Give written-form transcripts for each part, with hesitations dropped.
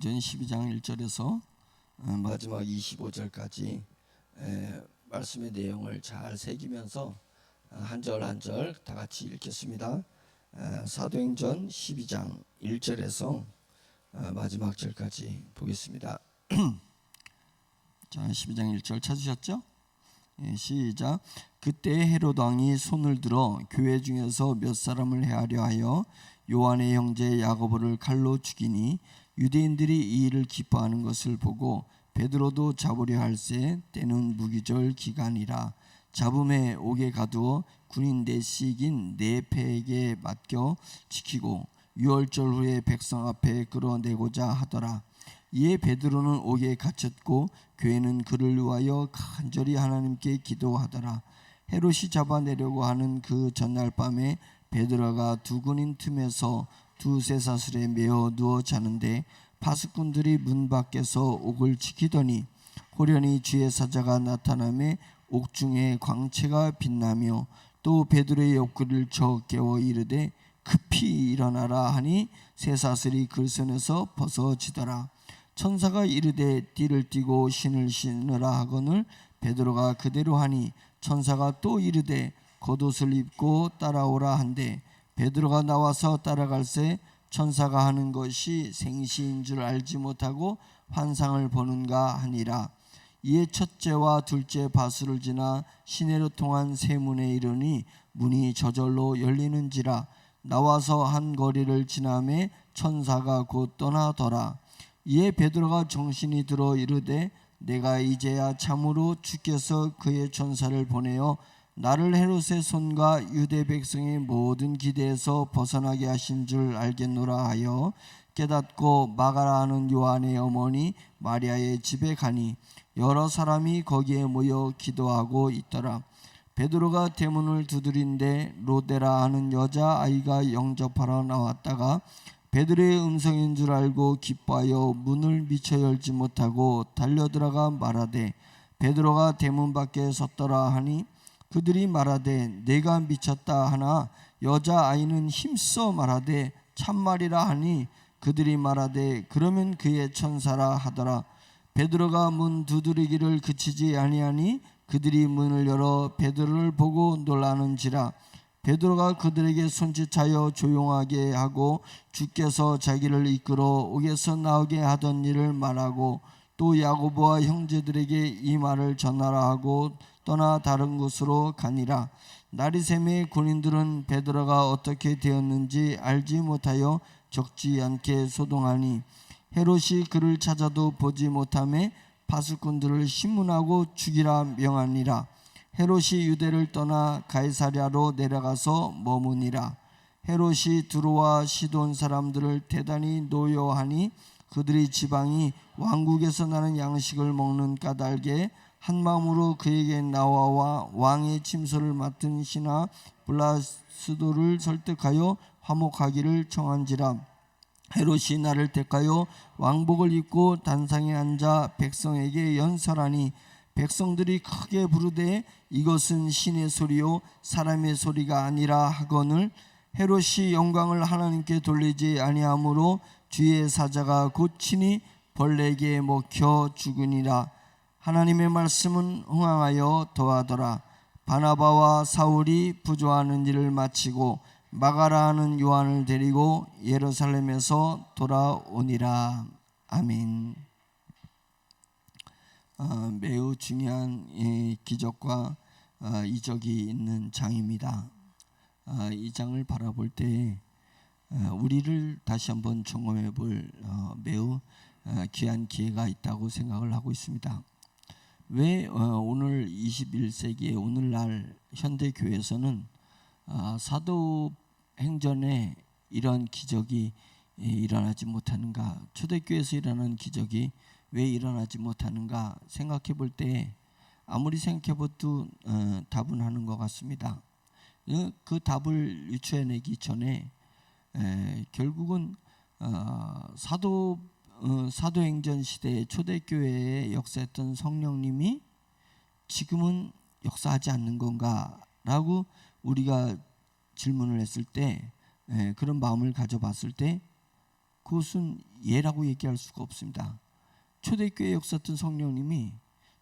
전 12장 1절에서 마지막 25절까지 말씀의 내용을 잘 새기면서 한 절 한 절 다 같이 읽겠습니다. 사도행전 12장 1절에서 마지막 절까지 보겠습니다. 자, 12장 1절 찾으셨죠? 시작. 그때 헤롯 왕이 손을 들어 교회 중에서 몇 사람을 해하려 하여 요한의 형제 야고보를 칼로 죽이니 유대인들이 이 일을 기뻐하는 것을 보고 베드로도 잡으려 할세 때는 무기절 기간이라 잡음에 옥에 가두어 군인 넷씩인 네패에게 맡겨 지키고 유월절 후에 백성 앞에 끌어내고자 하더라. 이에 베드로는 옥에 갇혔고 교회는 그를 위하여 간절히 하나님께 기도하더라. 헤롯이 잡아내려고 하는 그 전날 밤에 베드로가 두 군인 틈에서 두 쇠사슬에 매어 누워 자는데 파수꾼들이 문 밖에서 옥을 지키더니 호련히 주의 사자가 나타나매 옥중에 광채가 빛나며 또 베드로의 옆구리를 쳐 깨워 이르되 급히 일어나라 하니 쇠사슬이 그 손에서 벗어지더라. 천사가 이르되 띠를 띠고 신을 신으라 하거늘 베드로가 그대로 하니 천사가 또 이르되 겉옷을 입고 따라오라 한데 베드로가 나와서 따라갈새 천사가 하는 것이 생시인 줄 알지 못하고 환상을 보는가 하니라. 이에 첫째와 둘째 바수를 지나 시내로 통한 세 문에 이르니 문이 저절로 열리는지라. 나와서 한 거리를 지나매 천사가 곧 떠나더라. 이에 베드로가 정신이 들어 이르되 내가 이제야 참으로 주께서 그의 천사를 보내어 나를 헤롯의 손과 유대 백성의 모든 기대에서 벗어나게 하신 줄 알겠노라 하여 깨닫고 마가라 하는 요한의 어머니 마리아의 집에 가니 여러 사람이 거기에 모여 기도하고 있더라. 베드로가 대문을 두드린데 로데라 하는 여자아이가 영접하러 나왔다가 베드로의 음성인 줄 알고 기뻐하여 문을 미처 열지 못하고 달려들어가 말하되 베드로가 대문 밖에 섰더라 하니 그들이 말하되 내가 미쳤다 하나 여자아이는 힘써 말하되 참말이라 하니 그들이 말하되 그러면 그의 천사라 하더라. 베드로가 문 두드리기를 그치지 아니하니 그들이 문을 열어 베드로를 보고 놀라는지라. 베드로가 그들에게 손짓하여 조용하게 하고 주께서 자기를 이끌어 옥에서 나오게 하던 일을 말하고 또 야고보와 형제들에게 이 말을 전하라 하고 떠나 다른 곳으로 가니라. 날이 새매 군인들은 베드로가 어떻게 되었는지 알지 못하여 적지 않게 소동하니 헤롯이 그를 찾아도 보지 못하매 파수꾼들을 신문하고 죽이라 명하니라. 헤롯이 유대를 떠나 가이사랴로 내려가서 머무니라. 헤롯이 두로와 시돈 사람들을 대단히 노여하니 그들이 지방이 왕국에서 나는 양식을 먹는 까닭에 한마음으로 그에게 나와 왕의 침소를 맡은 신하 블라스도를 설득하여 화목하기를 청한지라. 헤롯이 나를 택하여 왕복을 입고 단상에 앉아 백성에게 연설하니 백성들이 크게 부르되 이것은 신의 소리요 사람의 소리가 아니라 하거늘 헤롯이 영광을 하나님께 돌리지 아니하므로 주의 사자가 고치니 벌레에게 먹혀 죽으니라. 하나님의 말씀은 흥황하여 더하더라. 바나바와 사울이 부조하는 일을 마치고 마가라 하는 요한을 데리고 예루살렘에서 돌아오니라. 아멘. 매우 중요한 기적과 이적이 있는 장입니다. 이 장을 바라볼 때 우리를 다시 한번 점검해 볼 매우 귀한 기회가 있다고 생각을 하고 있습니다. 왜 오늘 21세기의 오늘날 현대교회에서는 사도행전에 이런 기적이 일어나지 못하는가, 초대교회에서 일어나는 기적이 왜 일어나지 못하는가 생각해 볼 때 아무리 생각해 봐도 답은 하는 것 같습니다. 그 답을 유추해내기 전에 결국은 사도행전 시대의 초대교회에 역사했던 성령님이 지금은 역사하지 않는 건가라고 우리가 질문을 했을 때 그런 마음을 가져봤을 때 그것은 예라고 얘기할 수가 없습니다. 초대교회 역사했던 성령님이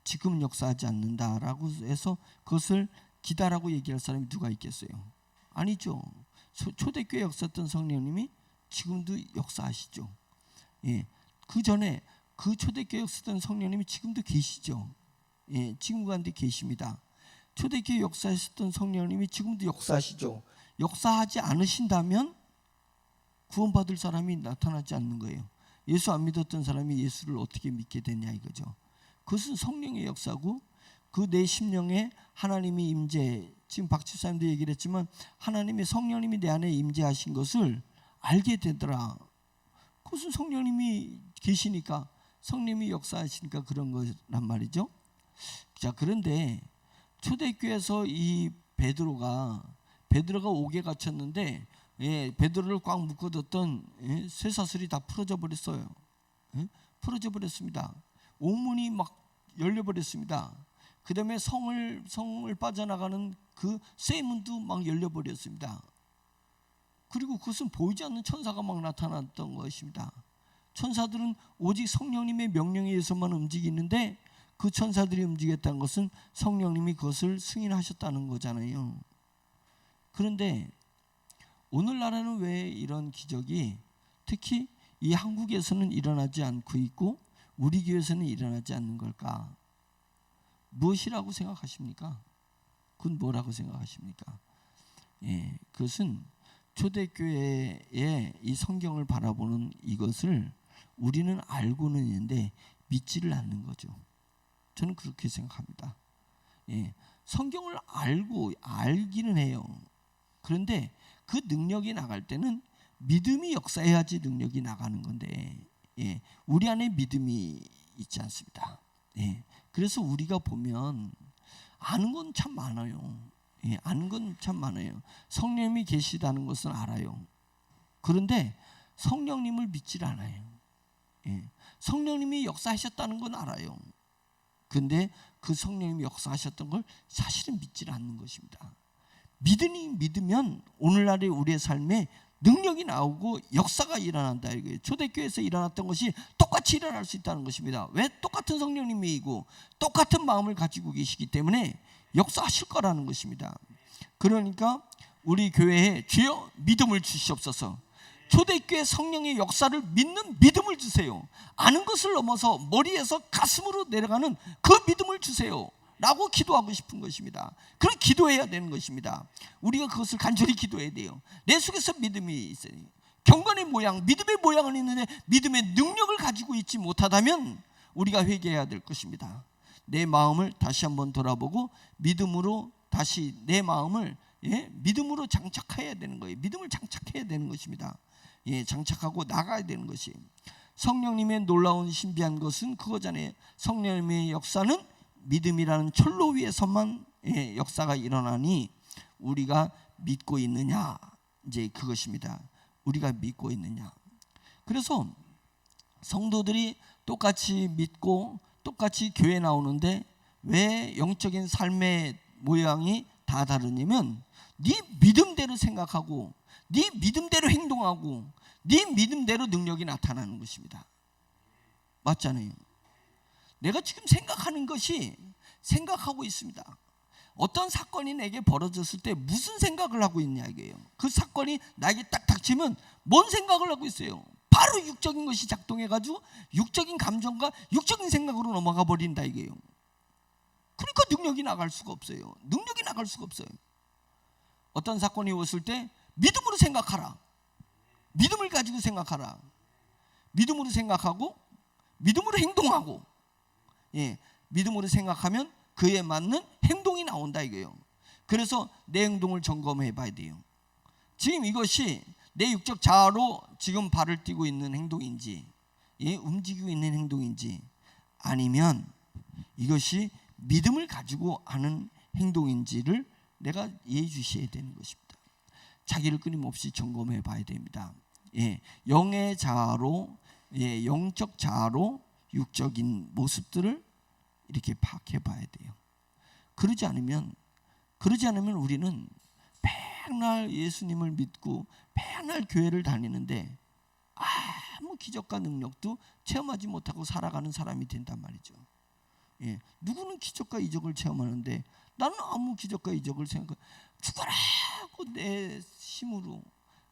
지금은 역사하지 않는다라고 해서 그것을 기다라고 얘기할 사람이 누가 있겠어요? 아니죠. 초대교회 역사했던 성령님이 지금도 역사하시죠. 예, 그 전에 그 초대교회 역사했던 성령님이 지금도 계시죠. 예, 지금 가운데 계십니다. 초대교회 역사하셨던 성령님이 지금도 역사하시죠. 역사하지 않으신다면 구원받을 사람이 나타나지 않는 거예요. 예수 안 믿었던 사람이 예수를 어떻게 믿게 되냐 이거죠. 그것은 성령의 역사고 그 내 심령에 하나님이 임재, 지금 박 집사님도 얘기를 했지만 하나님의 성령님이 내 안에 임재하신 것을 알게 되더라. 그것은 성령님이 계시니까, 성령님이 역사하시니까 그런 거란 말이죠. 자, 그런데 초대교회에서 이 베드로가 옥에 갇혔는데, 예, 베드로를 꽉 묶어뒀던 쇠사슬이 다 풀어져 버렸어요. 예? 풀어져 버렸습니다. 옥문이 막 열려 버렸습니다. 그 다음에 성을 빠져나가는 그 쇠문도 막 열려 버렸습니다. 그리고 그것은 보이지 않는 천사가 막 나타났던 것입니다. 천사들은 오직 성령님의 명령에 의해서만 움직이는데 그 천사들이 움직였다는 것은 성령님이 그것을 승인하셨다는 거잖아요. 그런데 오늘날에는 왜 이런 기적이 특히 이 한국에서는 일어나지 않고 있고 우리 교회에서는 일어나지 않는 걸까? 무엇이라고 생각하십니까? 그건 뭐라고 생각하십니까? 예, 그것은 초대교회의 이 성경을 바라보는 이것을 우리는 알고는 있는데 믿지를 않는 거죠. 저는 그렇게 생각합니다. 예, 성경을 알기는 해요. 그런데 그 능력이 나갈 때는 믿음이 역사해야지 능력이 나가는 건데, 예, 우리 안에 믿음이 있지 않습니다. 예, 그래서 우리가 보면 아는 건 참 많아요. 예, 아는 건 참 많아요. 성령님이 계시다는 것은 알아요. 그런데 성령님을 믿질 않아요. 예, 성령님이 역사하셨다는 건 알아요. 그런데 그 성령님이 역사하셨던 걸 사실은 믿질 않는 것입니다. 믿으면 오늘날의 우리의 삶에 능력이 나오고 역사가 일어난다 이거예요. 초대교회에서 일어났던 것이 똑같이 일어날 수 있다는 것입니다. 왜? 똑같은 성령님이고 똑같은 마음을 가지고 계시기 때문에 역사하실 거라는 것입니다. 그러니까 우리 교회에 주여 믿음을 주시옵소서. 초대교회 성령의 역사를 믿는 믿음을 주세요. 아는 것을 넘어서 머리에서 가슴으로 내려가는 그 믿음을 주세요 라고 기도하고 싶은 것입니다. 그럼 기도해야 되는 것입니다. 우리가 그것을 간절히 기도해야 돼요. 내 속에서 믿음이 있어요. 경건의 모양, 믿음의 모양은 있는데 믿음의 능력을 가지고 있지 못하다면 우리가 회개해야 될 것입니다. 내 마음을 다시 한번 돌아보고 믿음으로 다시 내 마음을, 예, 믿음으로 장착해야 되는 거예요. 믿음을 장착해야 되는 것입니다. 예, 장착하고 나가야 되는 것이. 성령님의 놀라운 신비한 것은 그거잖아요. 성령님의 역사는 믿음이라는 철로 위에서만, 예, 역사가 일어나니 우리가 믿고 있느냐, 이제 그것입니다. 우리가 믿고 있느냐. 그래서 성도들이 똑같이 믿고 똑같이 교회 나오는데 왜 영적인 삶의 모양이 다 다르냐면 네 믿음대로 생각하고 네 믿음대로 행동하고 네 믿음대로 능력이 나타나는 것입니다. 맞잖아요. 내가 지금 생각하는 것이 생각하고 있습니다. 어떤 사건이 내게 벌어졌을 때 무슨 생각을 하고 있냐 이게요. 그 사건이 나에게 딱 닥치면 뭔 생각을 하고 있어요. 바로 육적인 것이 작동해가지고 육적인 감정과 육적인 생각으로 넘어가 버린다 이게요. 그러니까 능력이 나갈 수가 없어요. 능력이 나갈 수가 없어요. 어떤 사건이 왔을 때 믿음으로 생각하라. 믿음을 가지고 생각하라. 믿음으로 생각하고 믿음으로 행동하고, 예, 믿음으로 생각하면 그에 맞는 행동이 나온다 이거예요. 그래서 내 행동을 점검해 봐야 돼요. 지금 이것이 내 육적 자아로 지금 발을 띄고 있는 행동인지, 예, 움직이고 있는 행동인지, 아니면 이것이 믿음을 가지고 하는 행동인지를 내가 예의주시해야 되는 것입니다. 자기를 끊임없이 점검해 봐야 됩니다. 예, 영의 자아로, 예, 영적 자아로 육적인 모습들을 이렇게 파악해 봐야 돼요. 그러지 않으면 우리는 맨날 예수님을 믿고 맨날 교회를 다니는데 아무 기적과 능력도 체험하지 못하고 살아가는 사람이 된단 말이죠. 예, 누구는 기적과 이적을 체험하는데 나는 아무 기적과 이적을 죽어라고 내 힘으로,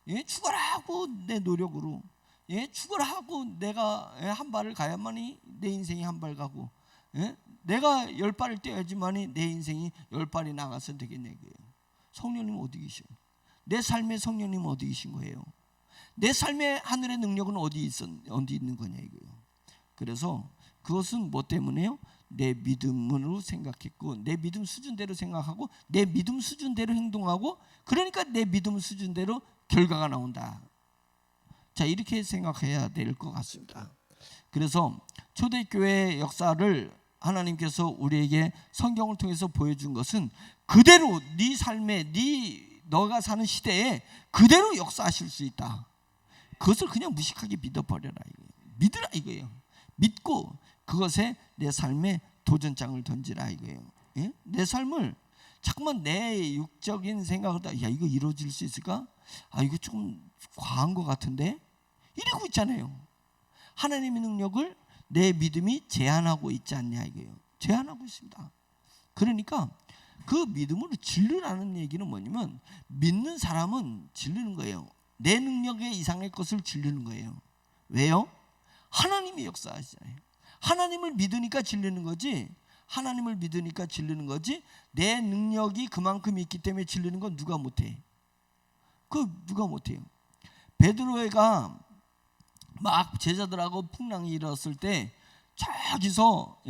예, 죽어라고 내 노력으로, 예, 죽어라고 내가 한 발을 가야만이 내 인생이 한 발 가고, 예? 내가 10발을 뛰어야지만이 내 인생이 10발이 나가서 되겠네. 성령님 어디 계셔? 내 삶의 성령님 어디 계신 거예요? 내 삶의 하늘의 능력은 어디 있는 거냐 이거요. 그래서 그것은 뭐 때문에요? 내 믿음으로 생각했고, 내 믿음 수준대로 생각하고, 내 믿음 수준대로 행동하고, 그러니까 내 믿음 수준대로 결과가 나온다. 자, 이렇게 생각해야 될 것 같습니다. 그래서 초대교회의 역사를 하나님께서 우리에게 성경을 통해서 보여준 것은 그대로 네 삶에, 너가 사는 시대에 그대로 역사하실 수 있다. 그것을 그냥 무식하게 믿어버려라 이거예요. 믿으라 이거예요. 믿고 그것에 내 삶에 도전장을 던지라 이거예요. 예? 내 삶을 자꾸만 내 육적인 생각을 야 이거 이루어질 수 있을까? 아 이거 조금 과한 것 같은데? 이러고 있잖아요. 하나님의 능력을 내 믿음이 제한하고 있지 않냐 이거예요. 제한하고 있습니다. 그러니까 그 믿음으로 질르라는 얘기는 뭐냐면 믿는 사람은 질르는 거예요. 내 능력의 이상의 것을 질르는 거예요. 왜요? 하나님이 역사하시잖아요. 하나님을 믿으니까 질르는 거지. 하나님을 믿으니까 질르는 거지. 내 능력이 그만큼 있기 때문에 질르는 건 누가 못해? 누가 못해요? 베드로가 막 제자들하고 풍랑이 일었을 때 저기서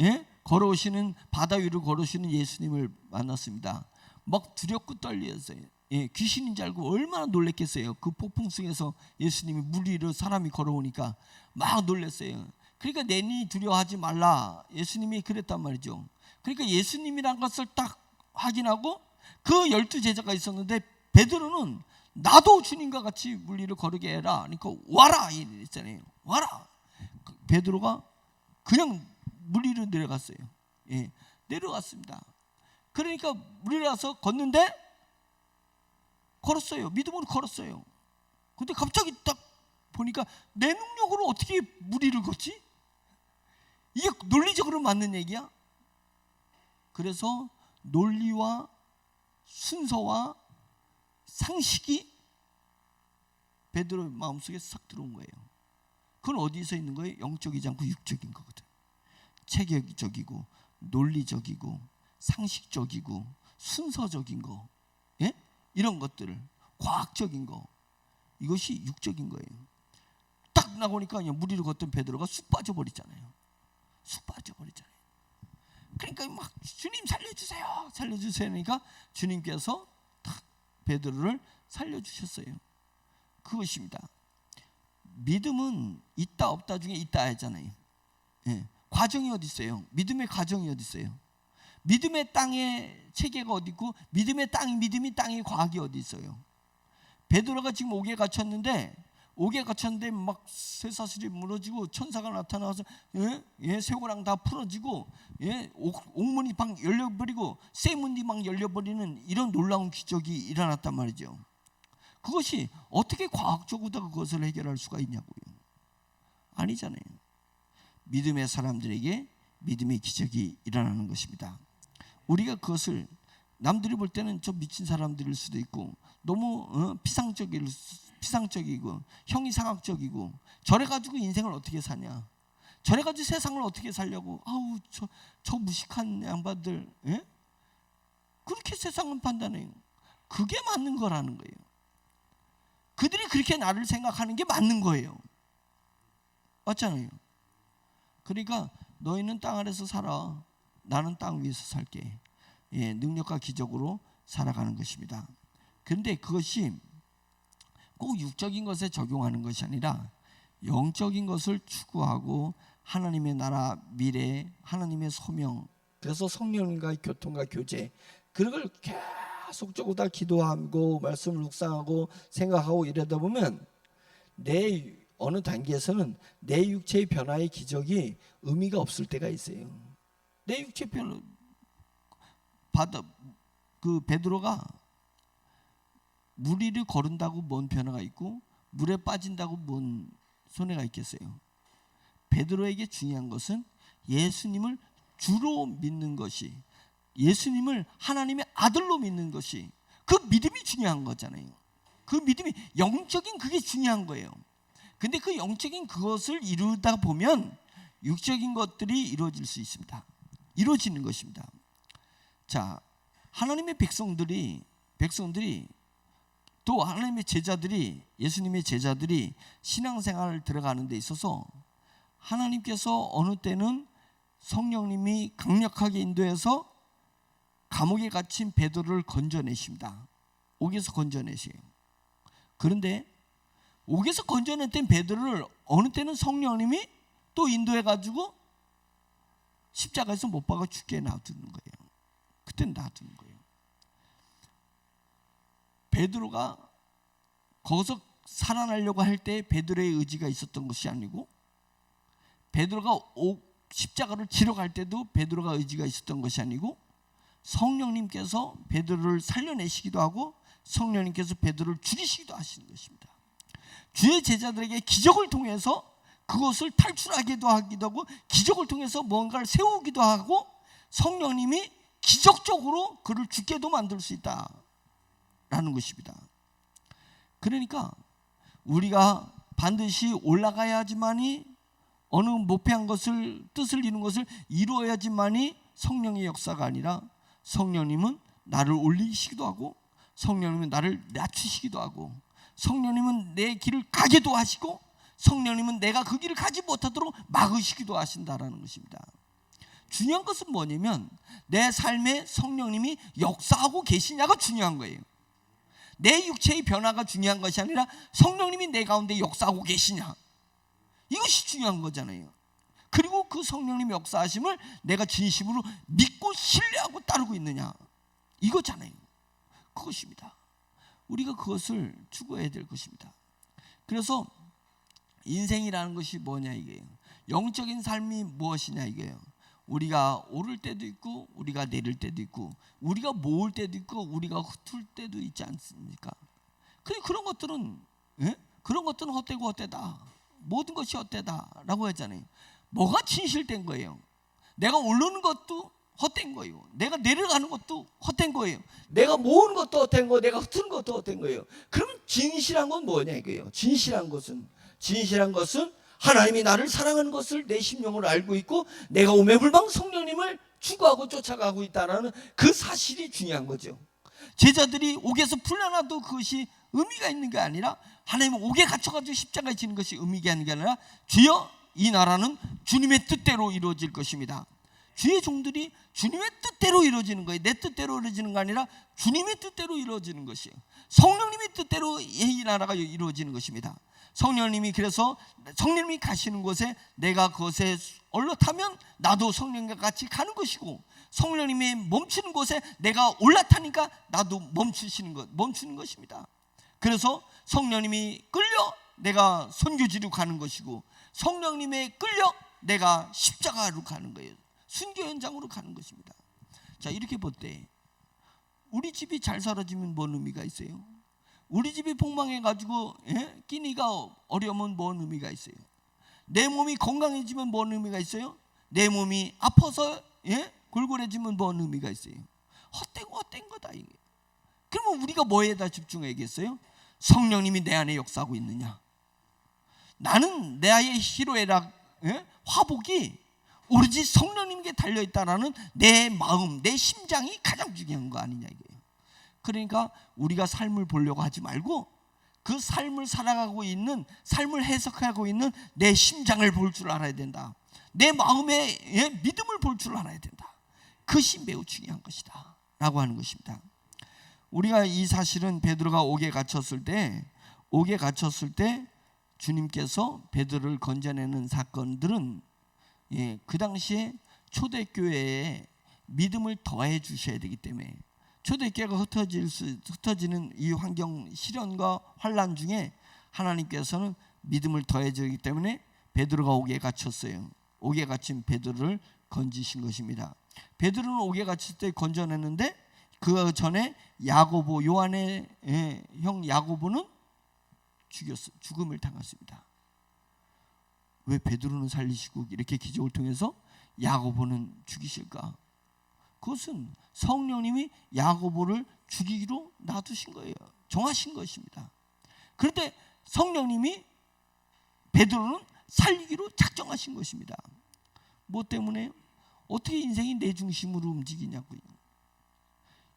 걸어오시는 바다 위로 걸어오시는 예수님을 만났습니다. 막 두렵고 떨렸어요. 귀신인 줄 알고 얼마나 놀랬겠어요. 그 폭풍 속에서 예수님이 물 위로 사람이 걸어오니까 막 놀랐어요. 그러니까 내니 두려워하지 말라 예수님이 그랬단 말이죠. 그러니까 예수님이란 것을 딱 확인하고 그 12제자가 있었는데 베드로는 나도 주님과 같이 물 위를 걸으게 해라. 그러니까 와라 이랬잖아요. 와라. 베드로가 그냥 물 위로 내려갔어요. 예, 내려갔습니다. 그러니까 물 위로 가서 걷는데 걸었어요. 믿음으로 걸었어요. 근데 갑자기 딱 보니까 내 능력으로 어떻게 물 위를 걷지? 이게 논리적으로 맞는 얘기야? 그래서 논리와 순서와 상식이 베드로의 마음속에 싹 들어온 거예요. 그건 어디서 있는 거예요? 영적이지 않고 육적인 거거든. 체계적이고 논리적이고 상식적이고 순서적인 거, 예? 이런 것들을 과학적인 거, 이것이 육적인 거예요. 딱 나오니까 물 위로 걷던 베드로가 쑥 빠져버리잖아요. 쑥 빠져버리잖아요. 그러니까 막 주님 살려주세요, 살려주세요. 그러니까 주님께서 딱 베드로를 살려주셨어요. 그것입니다. 믿음은 있다 없다 중에 있다 하잖아요. 예. 과정이 어디 있어요? 믿음의 과정이 어디 있어요? 믿음의 땅의 체계가 어디 있고 믿음의 땅의 과학이 어디 있어요? 베드로가 지금 옥에 갇혔는데 막 쇠사슬이 무너지고 천사가 나타나서 쇠고랑 다 풀어지고 옥문이 막 열려버리고 쇠문이 막 열려버리는 이런 놀라운 기적이 일어났단 말이죠. 그것이 어떻게 과학적으로 그것을 해결할 수가 있냐고요. 아니잖아요. 믿음의 사람들에게 믿음의 기적이 일어나는 것입니다. 우리가 그것을 남들이 볼 때는 좀 미친 사람들일 수도 있고 너무 피상적이고 형이상학적이고 저래가지고 인생을 어떻게 사냐, 저래가지고 세상을 어떻게 살려고, 아우 저 무식한 양반들, 그렇게 세상은 판단해요. 그게 맞는 거라는 거예요. 그들이 그렇게 나를 생각하는 게 맞는 거예요. 맞잖아요. 그러니까 너희는 땅 아래서 살아, 나는 땅 위에서 살게. 능력과 기적으로 살아가는 것입니다. 그런데 그것이 꼭 육적인 것에 적용하는 것이 아니라 영적인 것을 추구하고 하나님의 나라, 미래, 하나님의 소명, 그래서 성령님과의 교통과 교제, 그걸 계속적으로 다 기도하고 말씀을 묵상하고 생각하고 이러다 보면 내 어느 단계에서는 내 육체의 변화의 기적이 의미가 없을 때가 있어요. 내 육체의 변화, 베드로가 물 위를 걸은다고 뭔 변화가 있고 물에 빠진다고 뭔 손해가 있겠어요? 베드로에게 중요한 것은 예수님을 주로 믿는 것이, 예수님을 하나님의 아들로 믿는 것이, 그 믿음이 중요한 거잖아요. 그 믿음이 영적인 그게 중요한 거예요. 근데 그 영적인 그것을 이루다 보면 육적인 것들이 이루어질 수 있습니다. 이루어지는 것입니다. 자, 하나님의 백성들이 또 하나님의 제자들이, 예수님의 제자들이 신앙생활을 들어가는 데 있어서 하나님께서 어느 때는 성령님이 강력하게 인도해서 감옥에 갇힌 베드로를 건져내십니다. 옥에서 건져내세요. 그런데 옥에서 건져냈던 베드로를 어느 때는 성령님이 또 인도해가지고 십자가에서 못 박아 죽게 놔두는 거예요. 그때는 놔두는 거예요. 베드로가 거기서 살아나려고 할 때 베드로의 의지가 있었던 것이 아니고, 베드로가 십자가를 지러 갈 때도 베드로가 의지가 있었던 것이 아니고, 성령님께서 베드로를 살려내시기도 하고 성령님께서 베드로를 죽이시기도 하시는 것입니다. 주의 제자들에게 기적을 통해서 그것을 탈출하기도 하기도 하고, 기적을 통해서 뭔가를 세우기도 하고, 성령님이 기적적으로 그를 죽게도 만들 수 있다라는 것입니다. 그러니까 우리가 반드시 올라가야지만이, 어느 목표한 것을, 뜻을 이룬 것을 이루어야지만이 성령의 역사가 아니라, 성령님은 나를 올리시기도 하고 성령님은 나를 낮추시기도 하고, 성령님은 내 길을 가게도 하시고 성령님은 내가 그 길을 가지 못하도록 막으시기도 하신다라는 것입니다. 중요한 것은 뭐냐면 내 삶에 성령님이 역사하고 계시냐가 중요한 거예요. 내 육체의 변화가 중요한 것이 아니라 성령님이 내 가운데 역사하고 계시냐, 이것이 중요한 거잖아요. 그리고 그 성령님의 역사하심을 내가 진심으로 믿고 신뢰하고 따르고 있느냐, 이거잖아요. 그것입니다. 우리가 그것을 추구해야 될 것입니다. 그래서 인생이라는 것이 뭐냐 이게요. 영적인 삶이 무엇이냐 이게요. 우리가 오를 때도 있고 우리가 내릴 때도 있고, 우리가 모을 때도 있고 우리가 흩을 때도 있지 않습니까? 그런 것들은 그런 것들은 헛되고 헛되다, 모든 것이 헛되다라고 하잖아요. 뭐가 진실된 거예요? 내가 오르는 것도 헛된 거예요. 내가 내려가는 것도 헛된 거예요. 내가 모으는 것도 헛된 거예요. 내가 흩는 것도 헛된 거예요. 그럼 진실한 건 뭐냐 이거예요. 진실한 것은 하나님이 나를 사랑하는 것을 내 심령으로 알고 있고, 내가 오매불망 성령님을 추구하고 쫓아가고 있다는 그 사실이 중요한 거죠. 제자들이 옥에서 풀려나도 그것이 의미가 있는 게 아니라, 하나님은 옥에 갇혀가지고 십자가에 지는 것이 의미가 있는 게 아니라, 주여 이 나라는 주님의 뜻대로 이루어질 것입니다. 주의 종들이 주님의 뜻대로 이루어지는 거예요. 내 뜻대로 이루어지는 거 아니라 주님의 뜻대로 이루어지는 것이에요. 성령님의 뜻대로 이 나라가 이루어지는 것입니다. 성령님이, 그래서 성령님이 가시는 곳에 내가 그것에 올라타면 나도 성령님과 같이 가는 것이고, 성령님이 멈추는 곳에 내가 올라타니까 나도 멈추는 것입니다. 그래서 성령님이 끌려 내가 선교지로 가는 것이고, 성령님에 끌려 내가 십자가로 가는 거예요. 순교 현장으로 가는 것입니다. 자, 이렇게 볼 때 우리 집이 잘 살아지면 뭔 의미가 있어요? 우리 집이 폭망해가지고 끼니가 어려우면 뭔 의미가 있어요? 내 몸이 건강해지면 뭔 의미가 있어요? 내 몸이 아파서 골골해지면 뭔 의미가 있어요? 헛된 거다 이게. 그러면 우리가 뭐에다 집중해야겠어요? 성령님이 내 안에 역사하고 있느냐? 나는 내 아이의 희로애락 화복이 오로지 성령님께 달려있다라는 내 마음, 내 심장이 가장 중요한 거 아니냐 이거예요. 그러니까 우리가 삶을 보려고 하지 말고 그 삶을 살아가고 있는, 삶을 해석하고 있는 내 심장을 볼 줄 알아야 된다. 내 마음의 믿음을 볼 줄 알아야 된다. 그것이 매우 중요한 것이다 라고 하는 것입니다. 우리가 이 사실은 베드로가 옥에 갇혔을 때 주님께서 베드로를 건져내는 사건들은 그 당시에 초대교회에 믿음을 더해 주셔야 되기 때문에, 초대교회가 흩어지는 이 환경, 시련과 환난 중에 하나님께서는 믿음을 더해 주기 때문에 베드로가 옥에 갇혔어요. 옥에 갇힌 베드로를 건지신 것입니다. 베드로는 옥에 갇힐 때 건져냈는데, 그 전에 야고보, 요한의 형 야고보는 죽음을 당했습니다. 왜 베드로는 살리시고 이렇게 기적을 통해서 야고보는 죽이실까? 그것은 성령님이 야고보를 죽이기로 놔두신 거예요. 정하신 것입니다. 그런데 성령님이 베드로는 살리기로 작정하신 것입니다. 뭐 때문에? 어떻게 인생이 내 중심으로 움직이냐고요.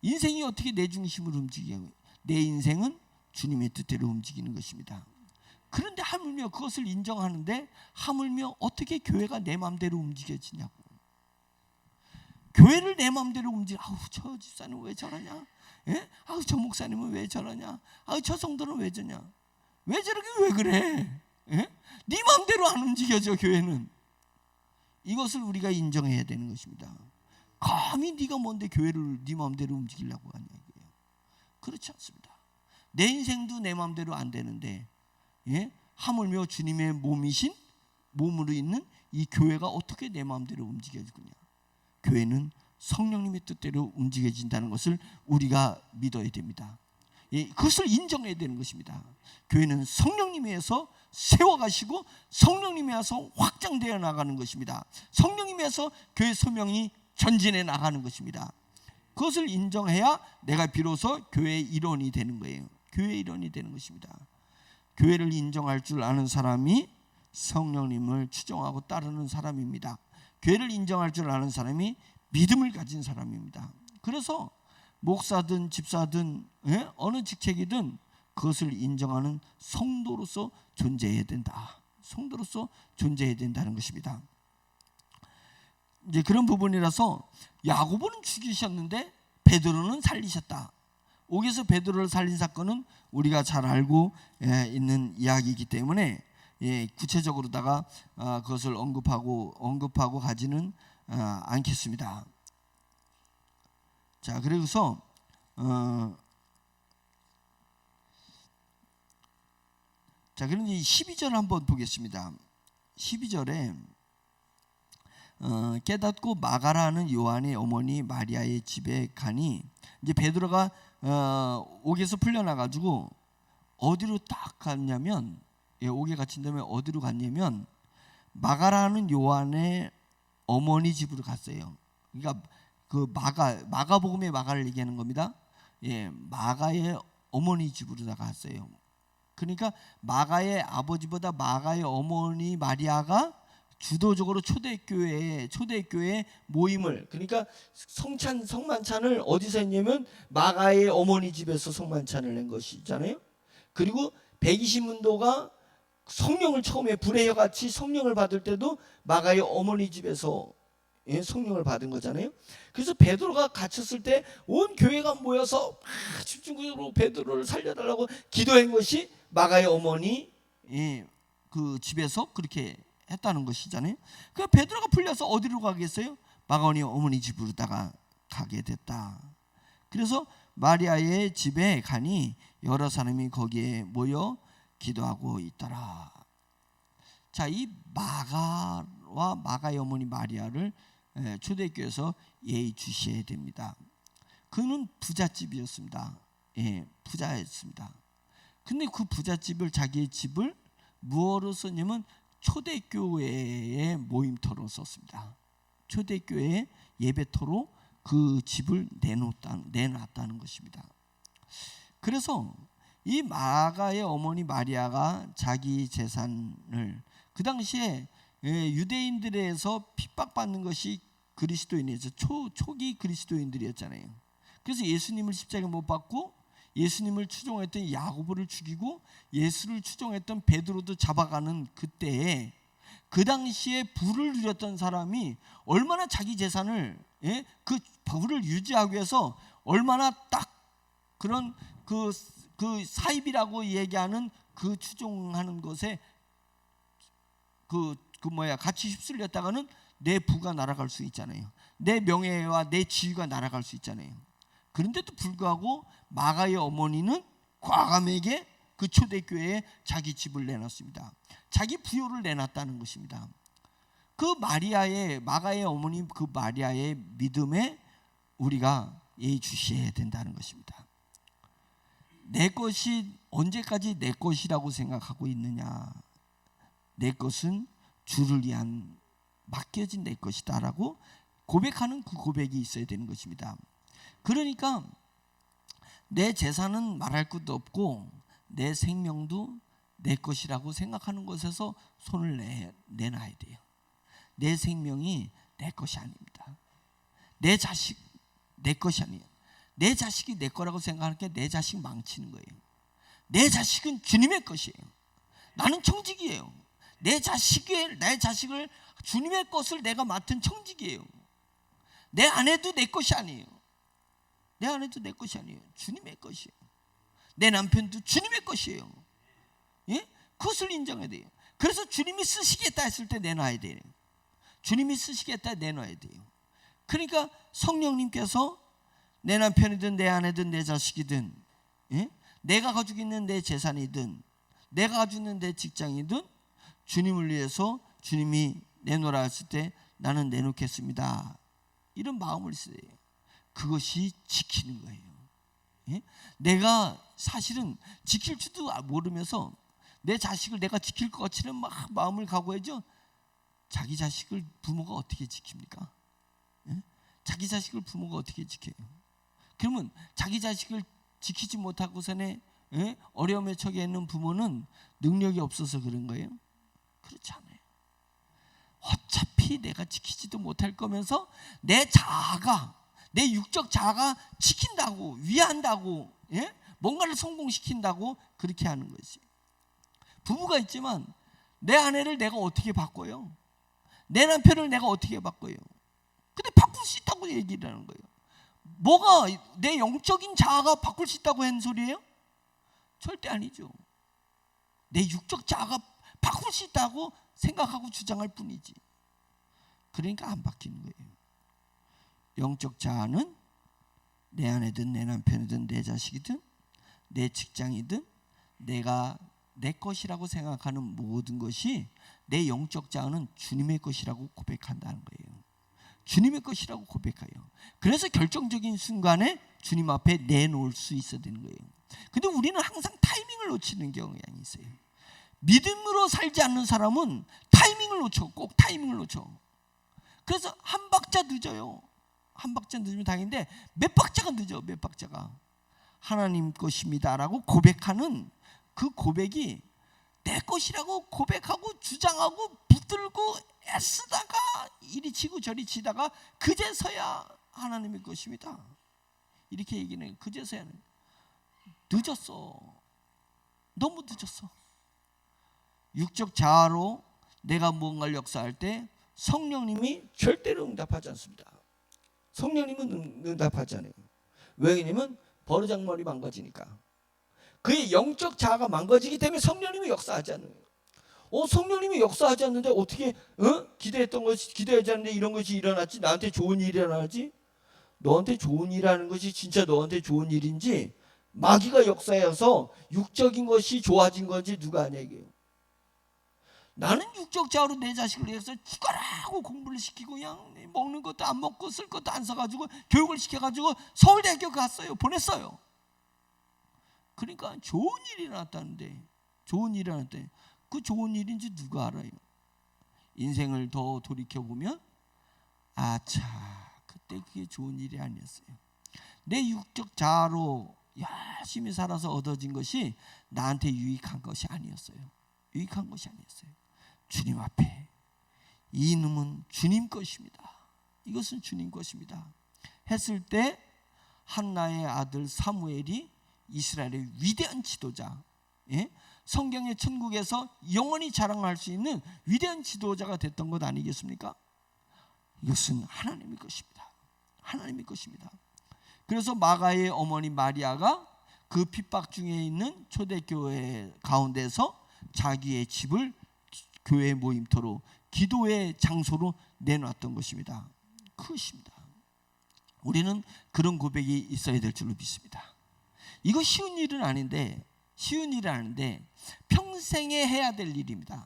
인생이 어떻게 내 중심으로 움직이냐고요. 내 인생은 주님의 뜻대로 움직이는 것입니다. 그런데 하물며 그것을 인정하는데 하물며 어떻게 교회가 내 마음대로 움직여지냐고. 교회를 내 마음대로 움직여. 아우 저 집사님은 왜 저러냐? 예? 아우 저 목사님은 왜 저러냐? 아우 저 성도는 왜 저냐? 왜 저렇게 왜 그래? 예? 네 마음대로 안 움직여져 교회는. 이것을 우리가 인정해야 되는 것입니다. 감히 네가 뭔데 교회를 네 마음대로 움직이려고 하냐 이거예요. 그렇지 않습니다. 내 인생도 내 마음대로 안 되는데 예? 하물며 주님의 몸이신 몸으로 있는 이 교회가 어떻게 내 마음대로 움직여지느냐. 교회는 성령님의 뜻대로 움직여진다는 것을 우리가 믿어야 됩니다. 예, 그것을 인정해야 되는 것입니다. 교회는 성령님에서 세워가시고 성령님에서 확장되어 나가는 것입니다. 성령님에서 교회 소명이 전진해 나가는 것입니다. 그것을 인정해야 내가 비로소 교회의 일원이 되는 거예요. 교회의 일원이 되는 것입니다. 교회를 인정할 줄 아는 사람이 성령님을 추종하고 따르는 사람입니다. 교회를 인정할 줄 아는 사람이 믿음을 가진 사람입니다. 그래서 목사든 집사든 어느 직책이든 그것을 인정하는 성도로서 존재해야 된다. 성도로서 존재해야 된다는 것입니다. 이제 그런 부분이라서 야고보는 죽이셨는데 베드로는 살리셨다. 옥에서 베드로를 살린 사건은 우리가 잘 알고 있는 이야기이기 때문에 구체적으로다가 그것을 언급하고 가지는 않겠습니다. 자, 그래서 자, 그럼 이 12절 한번 보겠습니다. 12절에 깨닫고 마가라는 요한의 어머니 마리아의 집에 가니, 이제 베드로가 옥에서 풀려나가지고 어디로 딱 갔냐면, 옥에 갇힌 다음에 어디로 갔냐면 마가라는 요한의 어머니 집으로 갔어요. 그러니까 그 마가복음의 마가를 얘기하는 겁니다. 마가의 어머니 집으로 갔어요. 그러니까 마가의 아버지보다 마가의 어머니 마리아가 주도적으로 초대교회 모임을, 그러니까 성만찬을 어디서 했냐면 마가의 어머니 집에서 성만찬을 낸 것이잖아요. 그리고 120문도가 성령을 처음에 불의 혀같이 성령을 받을 때도 마가의 어머니 집에서 성령을 받은 거잖아요. 그래서 베드로가 갇혔을 때 온 교회가 모여서 집중적으로 베드로를 살려달라고 기도한 것이 마가의 어머니 그 집에서 그렇게 했다는 것이잖아요. 그 베드로가 풀려서 어디로 가겠어요? 마가의 어머니 집으로다가 가게 됐다. 그래서 마리아의 집에 가니 여러 사람이 거기에 모여 기도하고 있더라. 자, 이 마가와 마가의 어머니 마리아를 초대교회에서 예의주시해야 됩니다. 그는 부잣집이었습니다. 부자였습니다. 근데 그 부잣집을, 자기의 집을 무엇으로 썼냐면 초대교회의 모임터로 썼습니다. 초대교회의 예배터로 그 집을 내놨다는 것입니다. 그래서 이 마가의 어머니 마리아가 자기 재산을, 그 당시에 유대인들에서 핍박받는 것이 그리스도인이었죠. 초기 그리스도인들이었잖아요. 그래서 예수님을 십자가에 못 박고 예수님을 추종했던 야고보를 죽이고 예수를 추종했던 베드로도 잡아가는 그때에 그 당시에 부를 누렸던 사람이 얼마나 자기 재산을 그 부를 유지하기 위해서 얼마나 딱 그런 그 사입이라고 얘기하는 그 추종하는 것에 같이 휩쓸렸다가는 내 부가 날아갈 수 있잖아요. 내 명예와 내 지위가 날아갈 수 있잖아요. 그런데도 불구하고 마가의 어머니는 과감하게 그 초대교회에 자기 집을 내놨습니다. 자기 부요를 내놨다는 것입니다. 그 마가의 어머니 그 마리아의 믿음에 우리가 예의주시해야 된다는 것입니다. 내 것이 언제까지 내 것이라고 생각하고 있느냐? 내 것은 주를 위한 맡겨진 내 것이다라고 고백하는 그 고백이 있어야 되는 것입니다. 그러니까 내 재산은 말할 것도 없고 내 생명도 내 것이라고 생각하는 것에서 손을 내놔야 돼요. 내 생명이 내 것이 아닙니다. 내 자식 내 것이 아니에요. 내 자식이 내 거라고 생각하는 게 내 자식 망치는 거예요. 내 자식은 주님의 것이에요. 나는 청직이에요. 내 자식을 주님의 것을 내가 맡은 청직이에요. 내 아내도 내 것이 아니에요. 내 아내도 내 것이 아니에요. 주님의 것이에요. 내 남편도 주님의 것이에요. 예? 그것을 인정해야 돼요. 그래서 주님이 쓰시겠다 했을 때 내놔야 돼요. 주님이 쓰시겠다 내놔야 돼요. 그러니까 성령님께서 내 남편이든 내 아내든 내 자식이든, 예? 내가 가지고 있는 내 재산이든 내가 가지고 있는 내 직장이든 주님을 위해서 주님이 내놓으라 했을 때 나는 내놓겠습니다. 이런 마음을 써야 해요. 그것이 지키는 거예요. 예? 내가 사실은 지킬 줄도 모르면서 내 자식을 내가 지킬 것 같이는 막 마음을 각오해죠. 자기 자식을 부모가 어떻게 지킵니까? 예? 자기 자식을 부모가 어떻게 지켜요? 그러면 자기 자식을 지키지 못하고서는, 예? 어려움에 처해 있는 부모는 능력이 없어서 그런 거예요? 그렇지 않아요. 어차피 내가 지키지도 못할 거면서 내 자아가, 내 육적 자아가 지킨다고, 위한다고, 예? 뭔가를 성공시킨다고 그렇게 하는 거지. 부부가 있지만 내 아내를 내가 어떻게 바꿔요? 내 남편을 내가 어떻게 바꿔요? 근데 바꿀 수 있다고 얘기를 하는 거예요. 뭐가 내 영적인 자아가 바꿀 수 있다고 하는 소리예요? 절대 아니죠. 내 육적 자아가 바꿀 수 있다고 생각하고 주장할 뿐이지. 그러니까 안 바뀌는 거예요. 영적 자아는 내 아내든 내 남편이든 내 자식이든 내 직장이든 내가 내 것이라고 생각하는 모든 것이 내 영적 자아는 주님의 것이라고 고백한다는 거예요. 주님의 것이라고 고백해요. 그래서 결정적인 순간에 주님 앞에 내놓을 수 있어야 되는 거예요. 근데 우리는 항상 타이밍을 놓치는 경향이 있어요. 믿음으로 살지 않는 사람은 타이밍을 놓쳐. 꼭 타이밍을 놓쳐. 그래서 한 박자 늦어요. 한 박자 늦으면 다행인데 몇 박자가 늦어. 몇 박자가. 하나님 것입니다라고 고백하는 그 고백이 내 것이라고 고백하고 주장하고 붙들고 애쓰다가 이리 치고 저리 치다가 그제서야 하나님의 것입니다. 이렇게 얘기는 해요. 그제서야. 늦었어. 너무 늦었어. 육적 자아로 내가 무언가를 역사할 때 성령님이 절대로 응답하지 않습니다. 성령님은 응답하지 않아요. 왜냐면 버르장머리 망가지니까. 그의 영적 자아가 망가지기 때문에 성령님이 역사하지 않는 거예요. 성령님이 역사하지 않는데 어떻게 기대했던 것이 기대하지 않는데 이런 것이 일어났지? 나한테 좋은 일이 일어나지? 너한테 좋은 일이라는 것이 진짜 너한테 좋은 일인지 마귀가 역사해서 육적인 것이 좋아진 건지 누가 아냐 이게요. 나는 육적 자아로 내 자식을 위해서 죽어라고 공부를 시키고 그냥 먹는 것도 안 먹고 쓸 것도 안 사가지고 교육을 시켜가지고 서울대학교 갔어요. 보냈어요. 그러니까 좋은 일이 일어났다는데 좋은 일이 일어났대. 그 좋은 일인지 누가 알아요? 인생을 더 돌이켜보면 아차 그때 그게 좋은 일이 아니었어요. 내 육적 자아로 열심히 살아서 얻어진 것이 나한테 유익한 것이 아니었어요. 유익한 것이 아니었어요. 주님 앞에 이 이놈은 주님 것입니다. 이것은 주님 것입니다 했을 때 한나의 아들 사무엘이 이스라엘의 위대한 지도자, 예? 성경의 천국에서 영원히 자랑할 수 있는 위대한 지도자가 됐던 것 아니겠습니까? 이것은 하나님의 것입니다. 하나님의 것입니다. 그래서 마가의 어머니 마리아가 그 핍박 중에 있는 초대교회 가운데서 자기의 집을 교회 모임터로 기도의 장소로 내놨던 것입니다. 그것입니다. 우리는 그런 고백이 있어야 될 줄로 믿습니다. 이거 쉬운 일은 아닌데 평생에 해야 될 일입니다.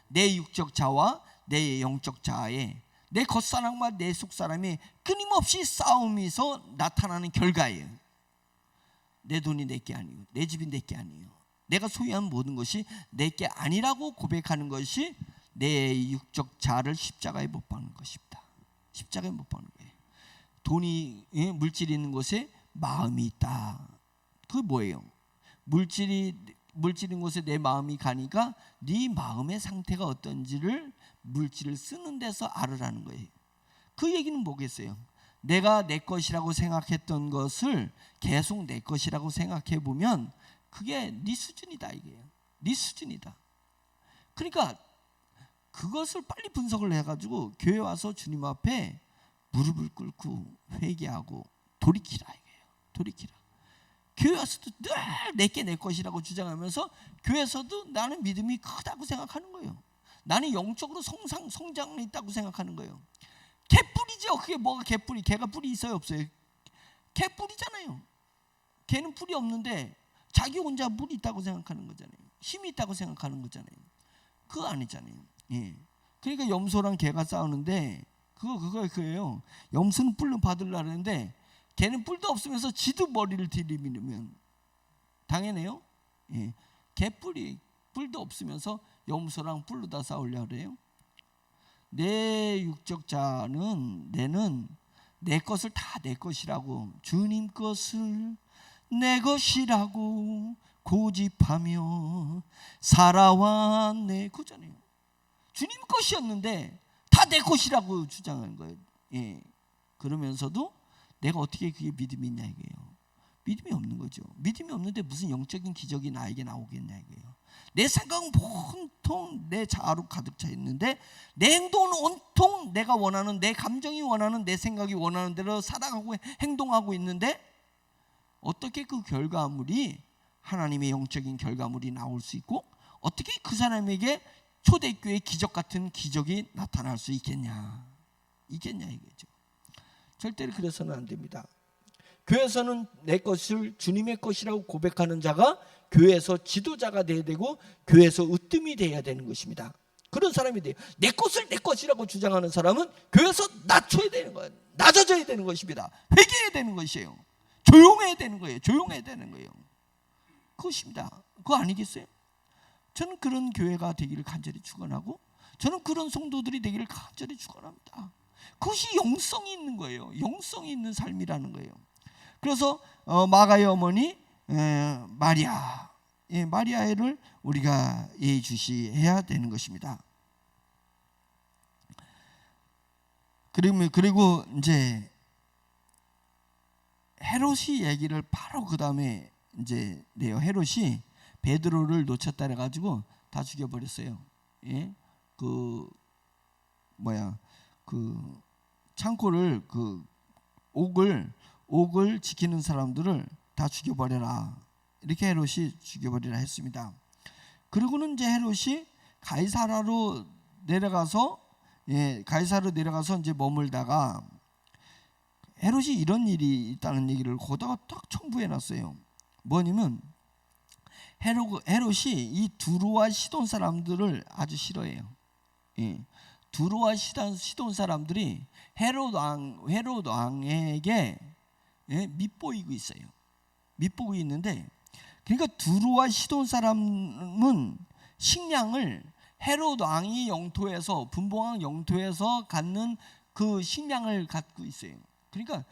내 육적 자와 내 영적 자아에 내 겉사람과 내 속사람이 끊임없이 싸움에서 나타나는 결과예요. 내 돈이 내게 아니에요. 내 집이 내게 아니에요. 내가 소유한 모든 것이 내게 아니라고 고백하는 것이 내 육적 자아를 십자가에 못 박는 것입니다. 십자가에 못 박는 거예요. 돈이 물질이 있는 곳에 마음이 있다. 그게 뭐예요? 물질인 곳에 내 마음이 가니까 네 마음의 상태가 어떤지를 물질을 쓰는 데서 알으라는 거예요. 그 얘기는 뭐겠어요? 내가 내 것이라고 생각했던 것을 계속 내 것이라고 생각해 보면 그게 네 수준이다 이게요. 네 수준이다. 그러니까 그것을 빨리 분석을 해가지고 교회 와서 주님 앞에 무릎을 꿇고 회개하고 돌이키라 이거예요. 돌이키라. 교회 와서도 늘 내게 내 것이라고 주장하면서 교회에서도 나는 믿음이 크다고 생각하는 거예요. 나는 영적으로 성장이 있다고 생각하는 거예요. 개뿔이죠. 그게 뭐가 개뿔이? 개가 뿔이 있어요 없어요? 개뿔이잖아요. 개는 뿔이 없는데 자기 혼자 뿔이 있다고 생각하는 거잖아요. 힘이 있다고 생각하는 거잖아요. 그거 아니잖아요. 예. 그러니까 염소랑 개가 싸우는데 그거예요. 염소는 뿔로 받으려고 하는데 개는 뿔도 없으면서 지도 머리를 들이밀면 당연해요. 예. 개 뿔도 없으면서 염소랑 뿔로 다 싸우려고 그래요. 내 육적 자는 내는 내 것을 다 내 것이라고 주님 것을 내 것이라고 고집하며 살아왔네. 그잖아요. 주님 것이었는데 다 내 것이라고 주장하는 거예요. 예. 그러면서도 내가 어떻게 그게 믿음이 있냐 이거예요. 믿음이 없는 거죠. 믿음이 없는데 무슨 영적인 기적이 나에게 나오겠냐 이거예요. 내 생각은 온통 내 자아로 가득 차 있는데 내 행동은 온통 내가 원하는, 내 감정이 원하는, 내 생각이 원하는 대로 살아가고 행동하고 있는데 어떻게 그 결과물이 하나님의 영적인 결과물이 나올 수 있고 어떻게 그 사람에게 초대교회 기적 같은 기적이 나타날 수 있겠냐 이거죠. 절대로 그래서는 안 됩니다. 교회에서는 내 것을 주님의 것이라고 고백하는 자가 교회에서 지도자가 돼야 되고 교회에서 으뜸이 돼야 되는 것입니다. 그런 사람이 돼요. 내 것을 내 것이라고 주장하는 사람은 교회에서 낮춰야 되는 거예요. 낮아져야 되는 것입니다. 회개해야 되는 것이에요. 조용해야 되는 거예요. 조용해야 되는 거예요. 그것입니다. 그거 아니겠어요? 저는 그런 교회가 되기를 간절히 축원하고 저는 그런 성도들이 되기를 간절히 축원합니다. 그것이 영성이 있는 거예요. 영성이 있는 삶이라는 거예요. 그래서 마가의 어머니 마리아, 마리아를 우리가 예의주시해야 되는 것입니다. 그리고 이제 헤롯이 얘기를 바로 그 다음에 이제 내요. 헤롯이 베드로를 놓쳤다 해가지고 다 죽여버렸어요. 예? 그 창고를 옥을 지키는 사람들을 다 죽여버려라. 이렇게 헤롯이 죽여버리라 했습니다. 그리고는 이제 헤롯이 가이사라로 내려가서 이제 머물다가 헤롯이 이런 일이 있다는 얘기를 거다가 딱 첨부해놨어요. 뭐냐면 헤롯이 이 두루와 시돈 사람들을 아주 싫어해요. 예. 두루와 시돈 사람들이 헤롯 왕에게 밉보이고 있어요. 밉보이고 있는데, 그러니까 두루와 시돈 사람은 식량을 헤롯 왕이 영토에서 분봉왕 영토에서 갖는 그 식량을 갖고 있어요. 그러니까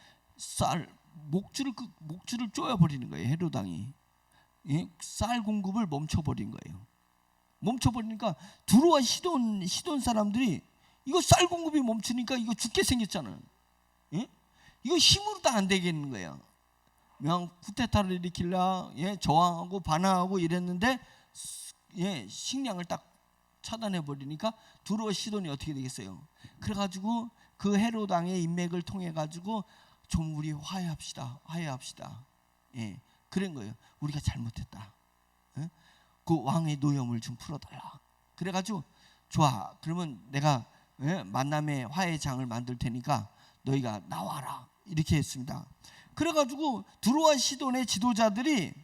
목줄을 쪼여버리는 거예요. 헤롯 왕이 쌀 공급을 멈춰버린 거예요. 멈춰버리니까 두루와 시돈 사람들이 이거 쌀 공급이 멈추니까 이거 죽게 생겼잖아요. 예? 이거 힘으로 다 안 되겠는 거야. 그냥 쿠데타를 일으키려 저항하고 반항하고 이랬는데 식량을 딱 차단해 버리니까 두루와 시돈이 어떻게 되겠어요? 그래가지고 그 헤롯 왕의 인맥을 통해 가지고 좀 우리 화해합시다. 예, 그런 거예요. 우리가 잘못했다. 예? 그 왕의 노염을 좀 풀어달라. 그래가지고 좋아. 그러면 내가 만남의 화해 장을 만들 테니까 너희가 나와라. 이렇게 했습니다. 그래가지고 두루와 시돈의 지도자들이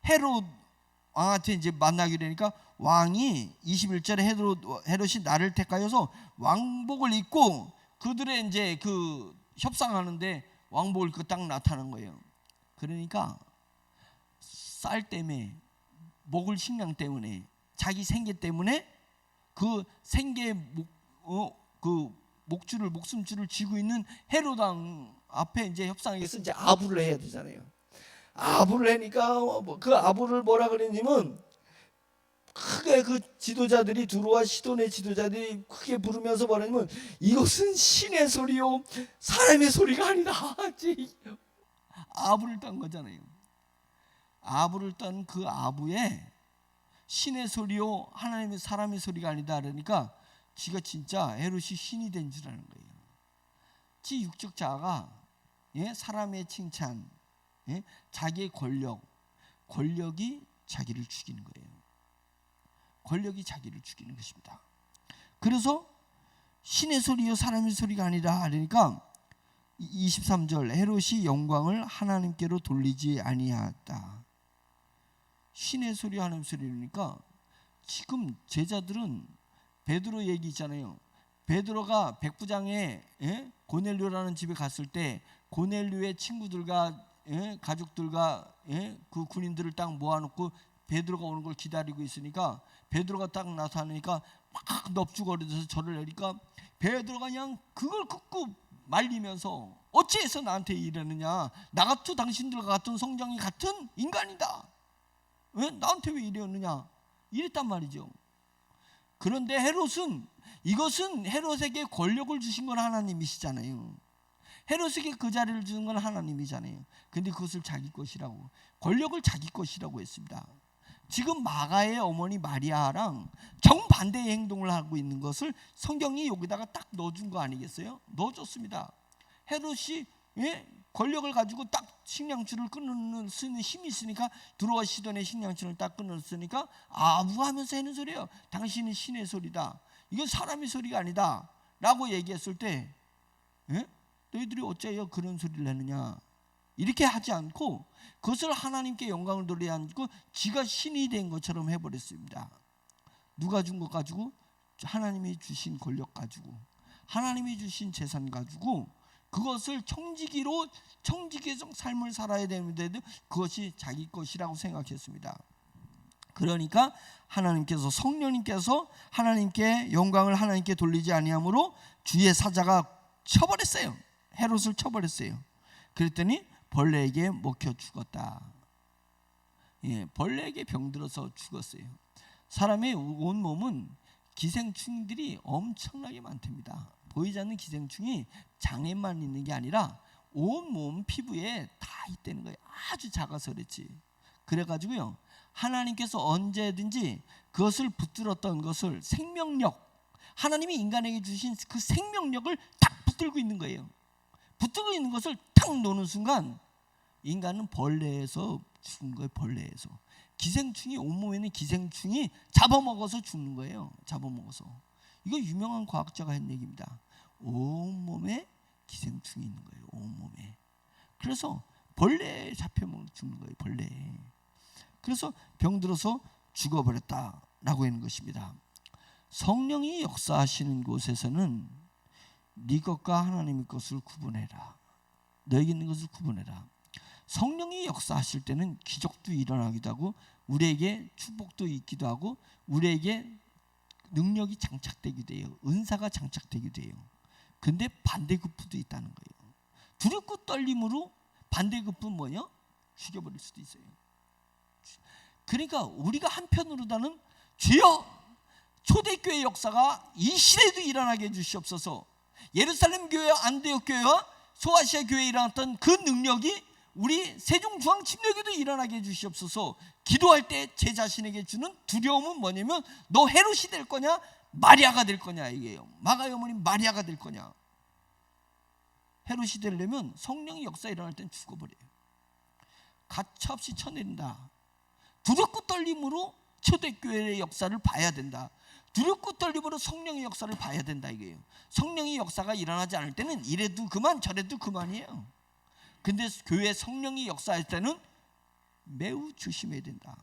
헤롯 왕한테 이제 만나기로 하니까 왕이 21절에 헤롯이 나를 택하여서 왕복을 입고 그들의 이제 그 협상하는데 왕복을 입고 딱 나타난 거예요. 그러니까 쌀 때문에, 먹을 식량 때문에, 자기 생계 때문에 그 생계의 목숨줄을 쥐고 있는 헤롯 왕 앞에 이제 협상에서 이제 아부를 해야 되잖아요. 아부를 하니까 그 아부를 뭐라 그랬냐면, 크게 그 지도자들이 두로와 시돈의 지도자들이 크게 부르면서 말하면, 이것은 신의 소리요 사람의 소리가 아니다. 아부를 딴 거잖아요. 아부를 딴 그 아부에 신의 소리요 하나님의 사람의 소리가 아니다 그러니까 지가 진짜 헤롯이 신이 된 줄 아는 거예요. 지 육적 자아가 사람의 칭찬, 자기의 권력이 자기를 죽이는 거예요. 권력이 자기를 죽이는 것입니다. 그래서 신의 소리요 사람의 소리가 아니라 하니까 23절 헤롯이 영광을 하나님께로 돌리지 아니하였다. 신의 소리 하나님 소리니까 지금 제자들은 베드로 얘기 있잖아요. 베드로가 백부장의 고넬료라는 집에 갔을 때 고넬료의 친구들과 가족들과 그 군인들을 딱 모아놓고 베드로가 오는 걸 기다리고 있으니까 베드로가 딱 나타나니까 막 넙죽거리면서 절을 내니까 베드로가 그냥 그걸 긋고 말리면서 어찌해서 나한테 이러느냐, 나 같은 당신들과 같은 성장이 같은 인간이다, 나한테 왜 이러느냐 이랬단 말이죠. 그런데 헤롯은 이것은 헤롯에게 권력을 주신 건 하나님이시잖아요. 헤롯에게 그 자리를 주는 건 하나님이잖아요. 근데 그것을 자기 것이라고, 권력을 자기 것이라고 했습니다. 지금 마가의 어머니 마리아랑 정반대의 행동을 하고 있는 것을 성경이 여기다가 딱 넣어준 거 아니겠어요? 넣어줬습니다. 헤롯이 권력을 가지고 딱 식량줄을 끊을 수 있는 힘이 있으니까 두로와 시돈의 식량줄을 딱 끊었으니까 아부하면서 하는 소리예요. 당신은 신의 소리다, 이건 사람의 소리가 아니다 라고 얘기했을 때 너희들이 어째요 그런 소리를 하느냐 이렇게 하지 않고 그것을 하나님께 영광을 돌려야 하고 지가 신이 된 것처럼 해버렸습니다. 누가 준 것 가지고? 하나님이 주신 권력 가지고, 하나님이 주신 재산 가지고 그것을 청지기에서 삶을 살아야 되는데도 그것이 자기 것이라고 생각했습니다. 그러니까 하나님께서, 성령님께서 하나님께 영광을 하나님께 돌리지 아니하므로 주의 사자가 쳐버렸어요. 헤롯을 쳐버렸어요. 그랬더니 벌레에게 먹혀 죽었다. 벌레에게 병들어서 죽었어요. 사람의 온 몸은 기생충들이 엄청나게 많답니다. 보이지 않는 기생충이 장에만 있는 게 아니라 온 몸 피부에 다 있다는 거예요. 아주 작아서 그렇지. 그래가지고요, 하나님께서 언제든지 그것을 붙들었던 것을, 생명력, 하나님이 인간에게 주신 그 생명력을 딱 붙들고 있는 거예요. 붙들고 있는 것을 탁 놓는 순간 인간은 벌레에서 죽은 거예요. 벌레에서. 기생충이, 온몸에 있는 기생충이 잡아먹어서 죽는 거예요. 잡아먹어서. 이거 유명한 과학자가 한 얘기입니다. 온몸에 기생충이 있는 거예요. 온몸에. 그래서 벌레에 잡혀먹어 죽는 거예요. 벌레에. 그래서 병들어서 죽어버렸다라고 하는 것입니다. 성령이 역사하시는 곳에서는 네 것과 하나님의 것을 구분해라. 너에게 있는 것을 구분해라. 성령이 역사하실 때는 기적도 일어나기도 하고 우리에게 축복도 있기도 하고 우리에게 능력이 장착되기도 해요. 은사가 장착되기도 해요. 근데 반대급부도 있다는 거예요. 두렵고 떨림으로 반대급부는 뭐냐? 죽여버릴 수도 있어요. 그러니까 우리가 한편으로다는 주여 초대교회 역사가 이 시대에도 일어나게 해주시옵소서. 예루살렘 교회와 안디옥 교회와 소아시아 교회에 일어났던 그 능력이 우리 세종중앙침례교회도 일어나게 해주시옵소서. 기도할 때 제 자신에게 주는 두려움은 뭐냐면 너 헤롯이 될 거냐 마리아가 될 거냐 이게요. 마가의 어머니 마리아가 될 거냐. 헤롯이 되려면 성령의 역사 일어날 땐 죽어버려요. 가차없이 쳐낸다. 두렵고 떨림으로 초대교회의 역사를 봐야 된다. 두렵고 떨림으로 성령의 역사를 봐야 된다 이게요. 성령의 역사가 일어나지 않을 때는 이래도 그만 저래도 그만이에요. 근데 교회 성령이 역사할 때는 매우 조심해야 된다.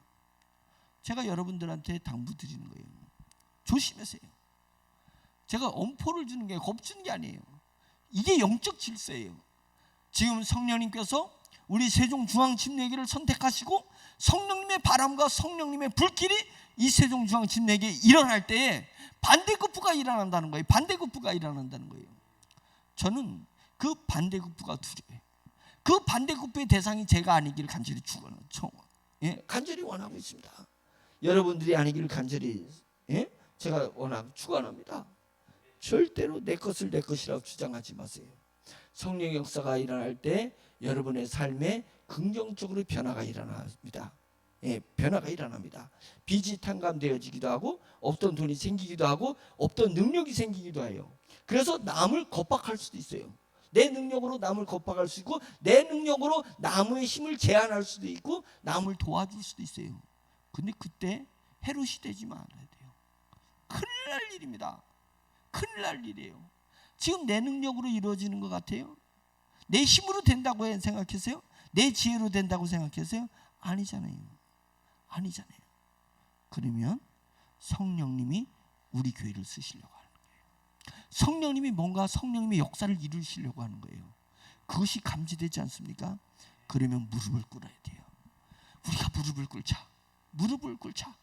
제가 여러분들한테 당부드리는 거예요. 조심하세요. 제가 엄포를 주는 게 겁주는 게 아니에요. 이게 영적 질서예요. 지금 성령님께서 우리 세종중앙침례교회를 선택하시고 성령님의 바람과 성령님의 불길이 이세종중앙 내게 일어날 때에 반대급부가 일어난다는 거예요. 반대급부가 일어난다는 거예요. 저는 그 반대급부가 두려워요. 그 반대급부의 대상이 제가 아니기를 간절히 간절히 원하고 있습니다. 여러분들이 아니기를 간절히 제가 원하고 축원합니다. 절대로 내 것을 내 것이라고 주장하지 마세요. 성령의 역사가 일어날 때 여러분의 삶에 긍정적으로 변화가 일어납니다. 변화가 일어납니다. 빚이 탕감되어지기도 하고 없던 돈이 생기기도 하고 없던 능력이 생기기도 해요. 그래서 남을 겁박할 수도 있어요. 내 능력으로 남을 겁박할 수 있고 내 능력으로 남의 힘을 제한할 수도 있고 남을 도와줄 수도 있어요. 근데 그때 헤롯이 되지 말아야 돼요. 큰일 날 일입니다. 큰일 날 일이에요. 지금 내 능력으로 이루어지는 것 같아요? 내 힘으로 된다고 생각했어요? 내 지혜로 된다고 생각했어요? 아니잖아요. 아니잖아요. 그러면 성령님이 우리 교회를 쓰시려고 하는 거예요. 성령님이 성령님의 역사를 이루시려고 하는 거예요. 그것이 감지되지 않습니까? 그러면 무릎을 꿇어야 돼요. 우리가 무릎을 꿇자. 무릎을 꿇자.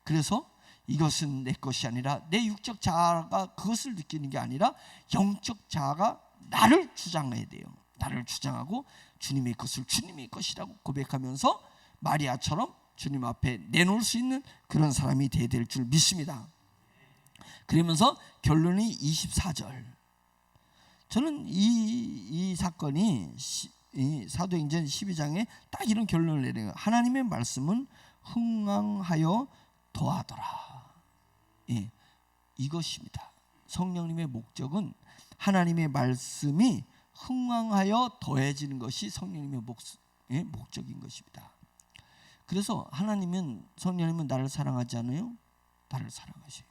그래서 이것은 내 것이 아니라 내 육적 자아가 그것을 느끼는 게 아니라 영적 자아가 나를 주장해야 돼요. 나를 주장하고 주님의 것을 주님의 것이라고 고백하면서 마리아처럼 주님 앞에 내놓을 수 있는 그런 사람이 되어야 될 줄 믿습니다. 그러면서 결론이 24절. 저는 이 사건이 사도행전 12장에 딱 이런 결론을 내려요. 하나님의 말씀은 흥왕하여 더하더라. 이것입니다. 성령님의 목적은 하나님의 말씀이 흥왕하여 더해지는 것이 성령님의 목적인 것입니다. 그래서 성령님은 나를 사랑하지 않아요? 나를 사랑하셔요.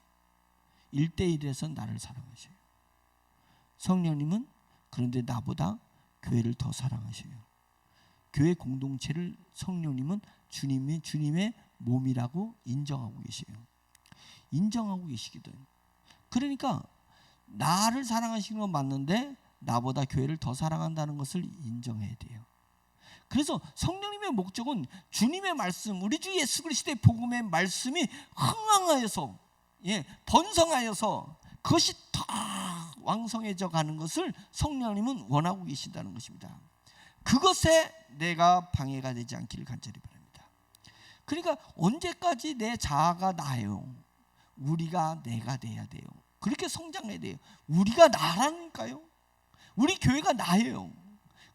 1대1에서 나를 사랑하셔요. 성령님은 그런데 나보다 교회를 더 사랑하셔요. 교회 공동체를 성령님은 주님의 몸이라고 인정하고 계세요. 인정하고 계시기도 해요. 그러니까 나를 사랑하시는 건 맞는데 나보다 교회를 더 사랑한다는 것을 인정해야 돼요. 그래서 성령님의 목적은 주님의 말씀, 우리 주 예수 그리스도의 복음의 말씀이 흥왕하여서 번성하여서 그것이 더 왕성해져 가는 것을 성령님은 원하고 계신다는 것입니다. 그것에 내가 방해가 되지 않기를 간절히 바랍니다. 그러니까 언제까지 내 자아가 나예요? 우리가 내가 돼야 돼요. 그렇게 성장해야 돼요. 우리가 나라니까요. 우리 교회가 나예요.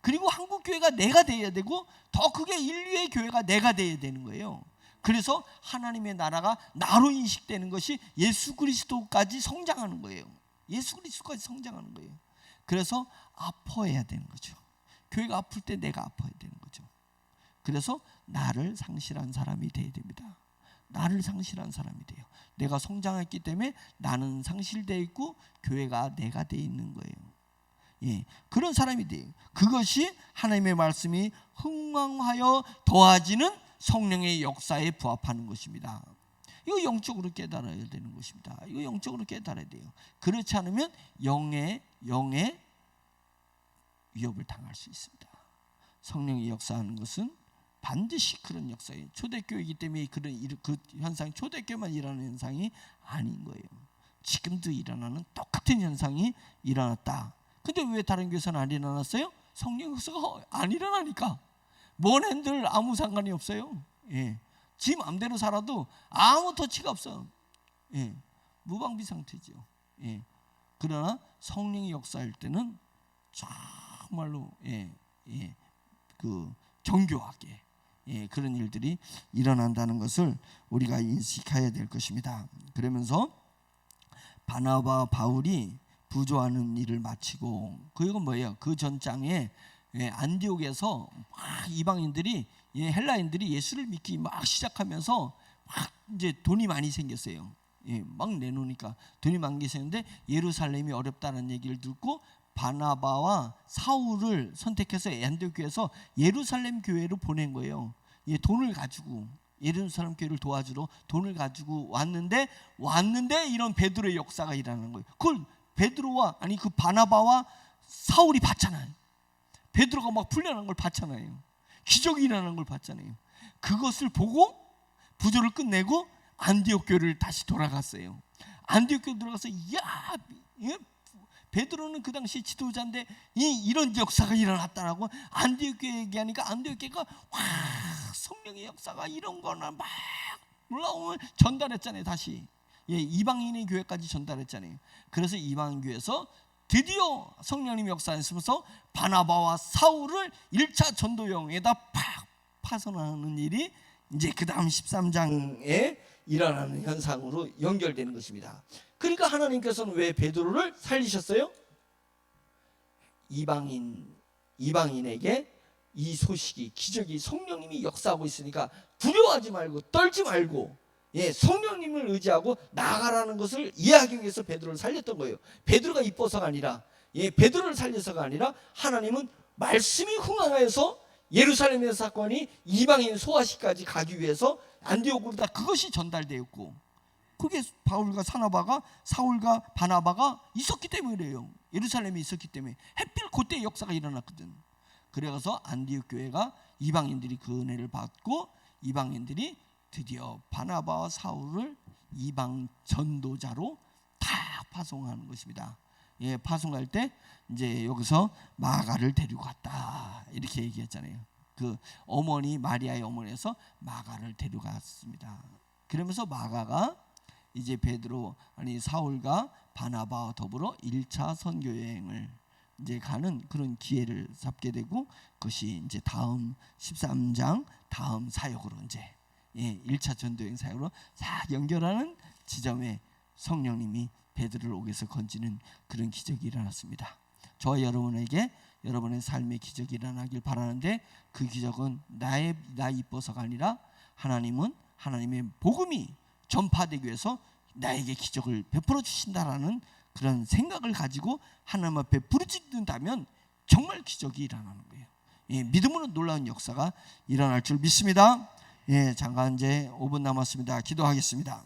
그리고 한국 교회가 내가 돼야 되고 더 크게 인류의 교회가 내가 돼야 되는 거예요. 그래서 하나님의 나라가 나로 인식되는 것이 예수 그리스도까지 성장하는 거예요. 예수 그리스도까지 성장하는 거예요. 그래서 아파해야 되는 거죠. 교회가 아플 때 내가 아파야 되는 거죠. 그래서 나를 상실한 사람이 돼야 됩니다. 나를 상실한 사람이 돼요. 내가 성장했기 때문에 나는 상실되어 있고 교회가 내가 되어 있는 거예요. 그런 사람이 돼요. 그것이 하나님의 말씀이 흥왕하여 더하지는 성령의 역사에 부합하는 것입니다. 이거 영적으로 깨달아야 되는 것입니다. 이거 영적으로 깨달아야 돼요. 그렇지 않으면 영의 위협을 당할 수 있습니다. 성령이 역사하는 것은 반드시 그런 역사예요. 초대교회이기 때문에 그 현상이 초대교회만 일어나는 현상이 아닌 거예요. 지금도 일어나는 똑같은 현상이 일어났다. 근데 왜 다른 교회에서는 안 일어났어요? 성령 역사가 안 일어나니까. 뭔 핸들 아무 상관이 없어요. 지 마음대로 살아도 아무 터치가 없어. 무방비 상태죠. 그러나 성령이 역사할 때는 정말로 그 정교하게 그런 일들이 일어난다는 것을 우리가 인식해야 될 것입니다. 그러면서 바나바 바울이 부조하는 일을 마치고 그건 뭐예요? 그 전장에 안디옥에서 막 이방인들이 헬라인들이 예수를 믿기 막 시작하면서 막 이제 돈이 많이 생겼어요. 막 내놓으니까 돈이 많이 생겼는데 예루살렘이 어렵다는 얘기를 듣고 바나바와 사울을 선택해서 안디옥 교회에서 예루살렘 교회로 보낸 거예요. 돈을 가지고 예루살렘 교회를 도와주러 돈을 가지고 왔는데 이런 베드로의 역사가 일어나는 거예요. 그걸 베드로와 그 바나바와 사울이 봤잖아요. 베드로가 막 풀려난 걸 봤잖아요. 기적이 일어나는 걸 봤잖아요. 그것을 보고 부조를 끝내고 안디옥 교회를 다시 돌아갔어요. 안디옥 교회 들어가서 베드로는 그 당시 지도자인데 이런 역사가 일어났다라고 안디옥 교회 얘기하니까 안디옥 교회가 와, 성령의 역사가 이런 거나 막 올라오면 전달했잖아요. 다시 이방인의 교회까지 전달했잖아요. 그래서 이방인 교회에서 드디어 성령님의 역사하시면서 바나바와 사울을 1차 전도여행에다 팍 파송하는 일이 이제 그 다음 13장에 일어나는 현상으로 연결되는 것입니다. 그러니까 하나님께서는 왜 베드로를 살리셨어요? 이방인에게 이 소식이, 기적이, 성령님이 역사하고 있으니까 두려워하지 말고 떨지 말고 성령님을 의지하고 나아가라는 것을 이해하기 위해서 베드로를 살렸던 거예요. 베드로가 이뻐서가 아니라 베드로를 살려서가 아니라 하나님은 말씀이 흥황하여서 예루살렘의 사건이 이방인 소아시까지 가기 위해서 안디옥으로 다 그것이 전달되었고, 그게 바울과 사울과 바나바가 있었기 때문에 그래요. 예루살렘에 있었기 때문에 해필 그때 역사가 일어났거든. 그래서 안디옥 교회가 이방인들이 그 은혜를 받고 이방인들이 드디어 바나바와 사울을 이방 전도자로 다 파송하는 것입니다. 파송할 때 이제 여기서 마가를 데리고 갔다 이렇게 얘기했잖아요. 그 어머니 마리아의 어머니에서 마가를 데려갔습니다. 그러면서 마가가 이제 사울과 바나바와 더불어 1차 선교 여행을 이제 가는 그런 기회를 잡게 되고, 그것이 이제 다음 13장 다음 사역으로 이제 1차 전도여행 사역으로 싹 연결하는 지점에 성령님이 베드로를 옥에서 건지는 그런 기적이 일어났습니다. 저와 여러분에게 여러분의 삶의 기적이 일어나길 바라는데, 그 기적은 나 이뻐서가 아니라 하나님은 하나님의 복음이 전파되기 위해서 나에게 기적을 베풀어 주신다라는 그런 생각을 가지고 하나님 앞에 부르짖는다면 정말 기적이 일어나는 거예요. 믿음으로 놀라운 역사가 일어날 줄 믿습니다. 잠깐 이제 5분 남았습니다. 기도하겠습니다.